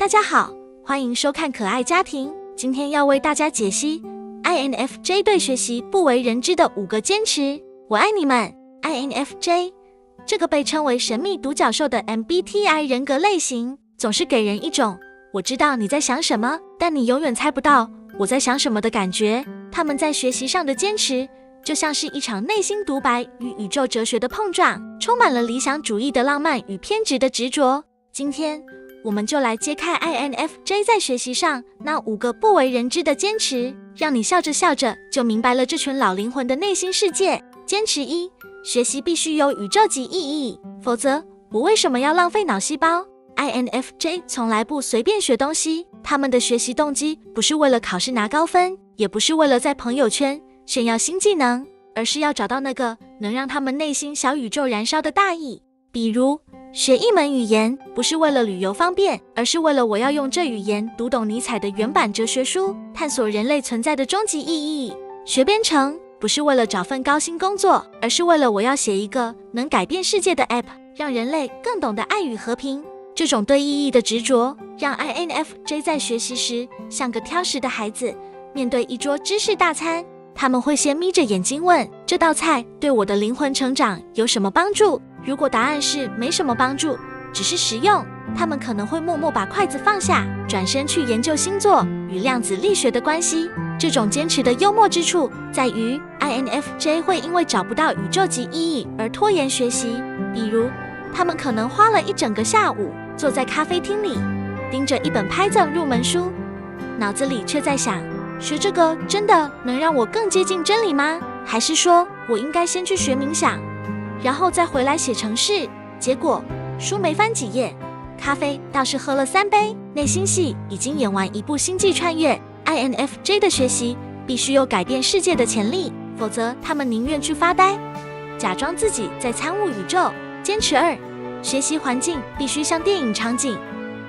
大家好，欢迎收看可爱家庭。今天要为大家解析 INFJ 对学习不为人知的5个坚持。我爱你们 ！INFJ 这个被称为神秘独角兽的 MBTI 人格类型，总是给人一种我知道你在想什么，但你永远猜不到我在想什么的感觉。他们在学习上的坚持，就像是一场内心独白与宇宙哲学的碰撞，充满了理想主义的浪漫与偏执的执着。今天我们就来揭开 INFJ 在学习上那5个不为人知的坚持，让你笑着笑着就明白了这群老灵魂的内心世界。坚持1，学习必须有宇宙级意义，否则我为什么要浪费脑细胞？ INFJ 从来不随便学东西，他们的学习动机不是为了考试拿高分，也不是为了在朋友圈炫耀新技能，而是要找到那个能让他们内心小宇宙燃烧的大义。比如学一门语言不是为了旅游方便，而是为了我要用这语言读懂尼采的原版哲学书，探索人类存在的终极意义。学编程不是为了找份高薪工作，而是为了我要写一个能改变世界的 App， 让人类更懂得爱与和平。这种对意义的执着，让 INFJ 在学习时像个挑食的孩子，面对一桌知识大餐，他们会先眯着眼睛问，这道菜对我的灵魂成长有什么帮助？如果答案是没什么帮助，只是实用，他们可能会默默把筷子放下，转身去研究星座与量子力学的关系。这种坚持的幽默之处在于 INFJ 会因为找不到宇宙级意义而拖延学习。比如他们可能花了一整个下午坐在咖啡厅里，盯着一本拍赠入门书，脑子里却在想，学这个真的能让我更接近真理吗？还是说我应该先去学冥想，然后再回来写程式？结果书没翻几页，咖啡倒是喝了3杯，内心戏已经演完一部星际穿越。INFJ 的学习必须有改变世界的潜力，否则他们宁愿去发呆，假装自己在参悟宇宙。坚持2，学习环境必须像电影场景，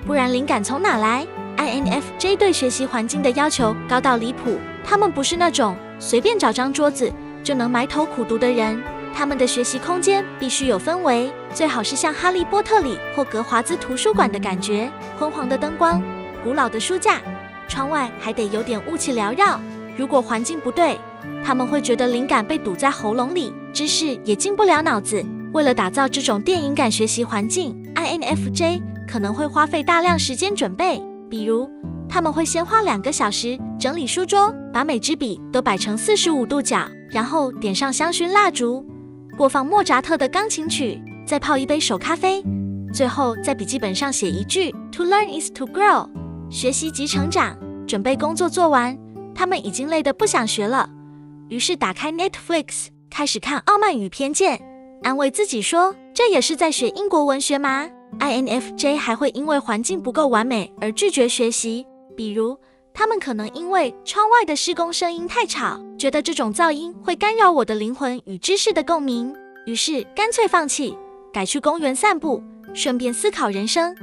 不然灵感从哪来？ INFJ 对学习环境的要求高到离谱，他们不是那种随便找张桌子就能埋头苦读的人，他们的学习空间必须有氛围，最好是像哈利波特里或格华兹图书馆的感觉，昏黄的灯光，古老的书架，窗外还得有点雾气缭绕。如果环境不对，他们会觉得灵感被堵在喉咙里，知识也进不了脑子。为了打造这种电影感学习环境， INFJ 可能会花费大量时间准备，比如他们会先花2个小时整理书桌，把每支笔都摆成45度角，然后点上香薰蜡烛，播放莫扎特的钢琴曲，再泡一杯手咖啡，最后在笔记本上写一句 To learn is to grow， 学习即成长。准备工作做完，他们已经累得不想学了，于是打开 Netflix 开始看《傲慢与偏见》，安慰自己说，这也是在学英国文学吗？ INFJ 还会因为环境不够完美而拒绝学习，比如他们可能因为窗外的施工声音太吵，觉得这种噪音会干扰我的灵魂与知识的共鸣，于是干脆放弃，改去公园散步，顺便思考人生。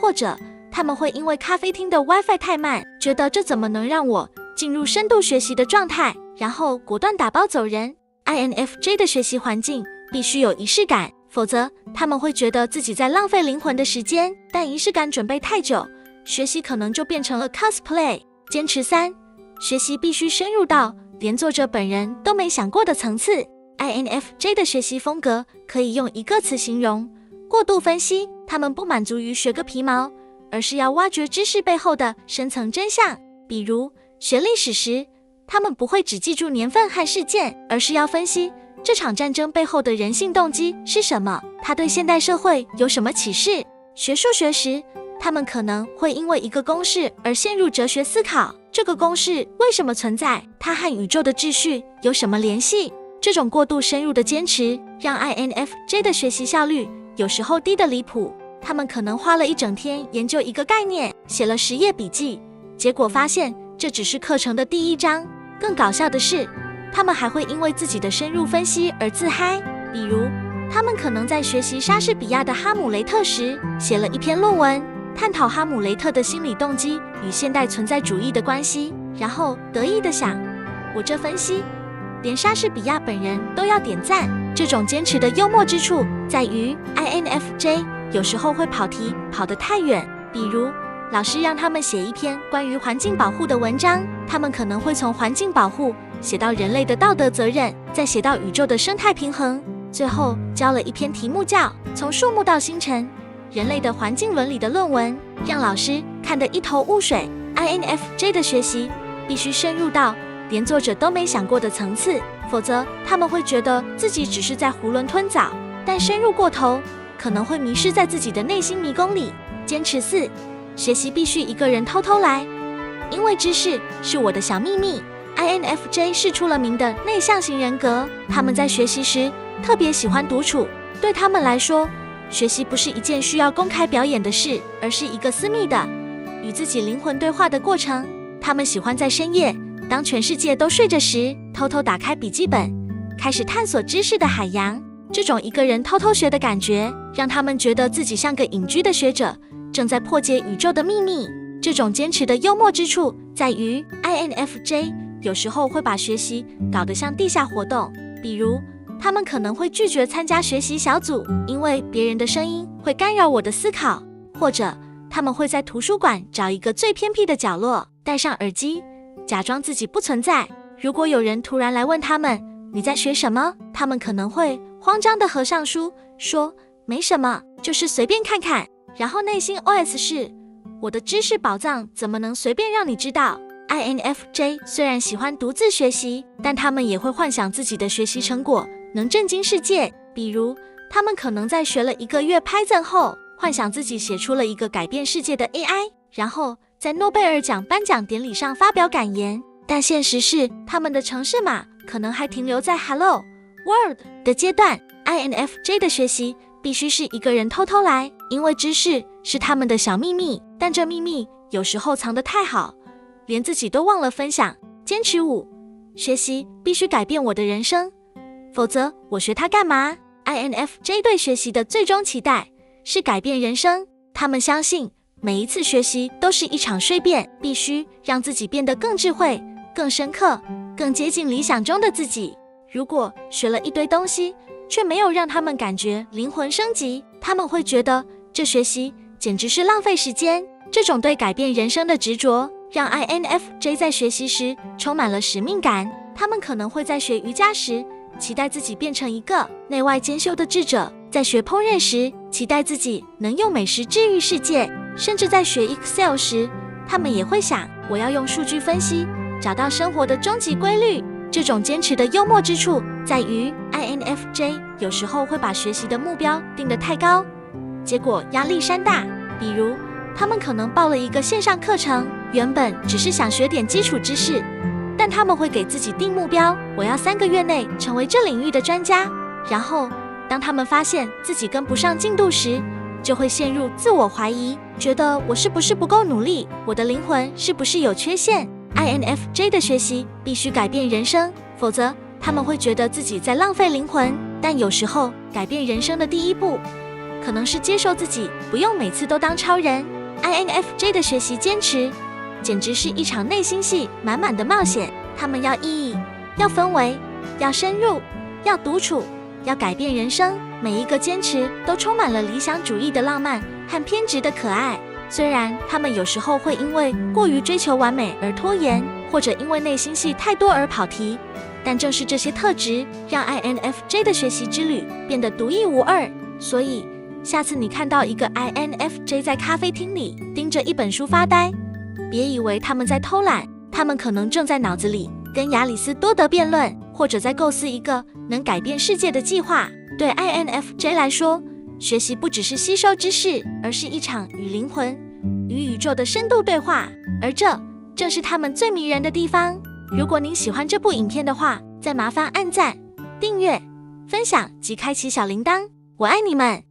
或者他们会因为咖啡厅的 WiFi 太慢，觉得这怎么能让我进入深度学习的状态，然后果断打包走人。 INFJ 的学习环境必须有仪式感，否则他们会觉得自己在浪费灵魂的时间，但仪式感准备太久，学习可能就变成了 cosplay。 坚持3，学习必须深入到连作者本人都没想过的层次。 INFJ 的学习风格可以用1个词形容，过度分析。他们不满足于学个皮毛，而是要挖掘知识背后的深层真相。比如学历史时，他们不会只记住年份和事件，而是要分析这场战争背后的人性动机是什么，它对现代社会有什么启示。学数学时，他们可能会因为一个公式而陷入哲学思考，这个公式为什么存在，它和宇宙的秩序有什么联系。这种过度深入的坚持让 INFJ 的学习效率有时候低得离谱，他们可能花了一整天研究一个概念，写了10页笔记，结果发现这只是课程的第1章。更搞笑的是，他们还会因为自己的深入分析而自嗨。比如他们可能在学习莎士比亚的哈姆雷特时，写了一篇论文，探讨哈姆雷特的心理动机与现代存在主义的关系，然后得意地想，我这分析连莎士比亚本人都要点赞。这种坚持的幽默之处在于 INFJ 有时候会跑题跑得太远，比如老师让他们写一篇关于环境保护的文章，他们可能会从环境保护写到人类的道德责任，再写到宇宙的生态平衡，最后交了一篇题目叫从树木到星辰，人类的环境伦理的论文，让老师看得一头雾水。INFJ 的学习必须深入到连作者都没想过的层次，否则他们会觉得自己只是在囫囵吞枣，但深入过头可能会迷失在自己的内心迷宫里。坚持4，学习必须一个人偷偷来，因为知识是我的小秘密。INFJ 是出了名的内向型人格，他们在学习时特别喜欢独处，对他们来说，学习不是一件需要公开表演的事，而是一个私密的与自己灵魂对话的过程。他们喜欢在深夜，当全世界都睡着时，偷偷打开笔记本，开始探索知识的海洋。这种一个人偷偷学的感觉，让他们觉得自己像个隐居的学者，正在破解宇宙的秘密。这种坚持的幽默之处在于 ，INFJ 有时候会把学习搞得像地下活动，比如他们可能会拒绝参加学习小组，因为别人的声音会干扰我的思考，或者他们会在图书馆找一个最偏僻的角落，戴上耳机，假装自己不存在。如果有人突然来问他们你在学什么，他们可能会慌张地合上书，说没什么，就是随便看看，然后内心 OS 是我的知识宝藏怎么能随便让你知道。INFJ 虽然喜欢独自学习，但他们也会幻想自己的学习成果能震惊世界。比如他们可能在学了1个月 Python 后，幻想自己写出了一个改变世界的 AI， 然后在诺贝尔奖颁奖典礼上发表感言。但现实是，他们的程式码可能还停留在 Hello World 的阶段。INFJ 的学习必须是一个人偷偷来，因为知识是他们的小秘密，但这秘密有时候藏得太好，连自己都忘了分享。坚持5，学习必须改变我的人生，否则我学它干嘛？ INFJ 对学习的最终期待是改变人生，他们相信每一次学习都是一场蜕变，必须让自己变得更智慧、更深刻、更接近理想中的自己。如果学了一堆东西，却没有让他们感觉灵魂升级，他们会觉得这学习简直是浪费时间。这种对改变人生的执着，让 INFJ 在学习时充满了使命感。他们可能会在学瑜伽时，期待自己变成一个内外兼修的智者；在学烹饪时，期待自己能用美食治愈世界；甚至在学 Excel 时，他们也会想，我要用数据分析，找到生活的终极规律。这种坚持的幽默之处在于 INFJ 有时候会把学习的目标定得太高，结果压力山大。比如他们可能报了一个线上课程，原本只是想学点基础知识，但他们会给自己定目标，我要3个月内成为这领域的专家。然后当他们发现自己跟不上进度时，就会陷入自我怀疑，觉得我是不是不够努力，我的灵魂是不是有缺陷。INFJ 的学习必须改变人生，否则他们会觉得自己在浪费灵魂。但有时候改变人生的第一步可能是接受自己不用每次都当超人。 INFJ 的学习坚持简直是一场内心戏满满的冒险，他们要意义，要氛围，要深入，要独处，要改变人生。每一个坚持都充满了理想主义的浪漫和偏执的可爱。虽然他们有时候会因为过于追求完美而拖延，或者因为内心戏太多而跑题，但正是这些特质让 INFJ 的学习之旅变得独一无二。所以下次你看到一个 INFJ 在咖啡厅里盯着一本书发呆，别以为他们在偷懒，他们可能正在脑子里跟亚里斯多德辩论，或者在构思一个能改变世界的计划。对 INFJ 来说，学习不只是吸收知识，而是一场与灵魂、与宇宙的深度对话，而这正是他们最迷人的地方。如果您喜欢这部影片的话，再麻烦按赞、订阅、分享及开启小铃铛。我爱你们！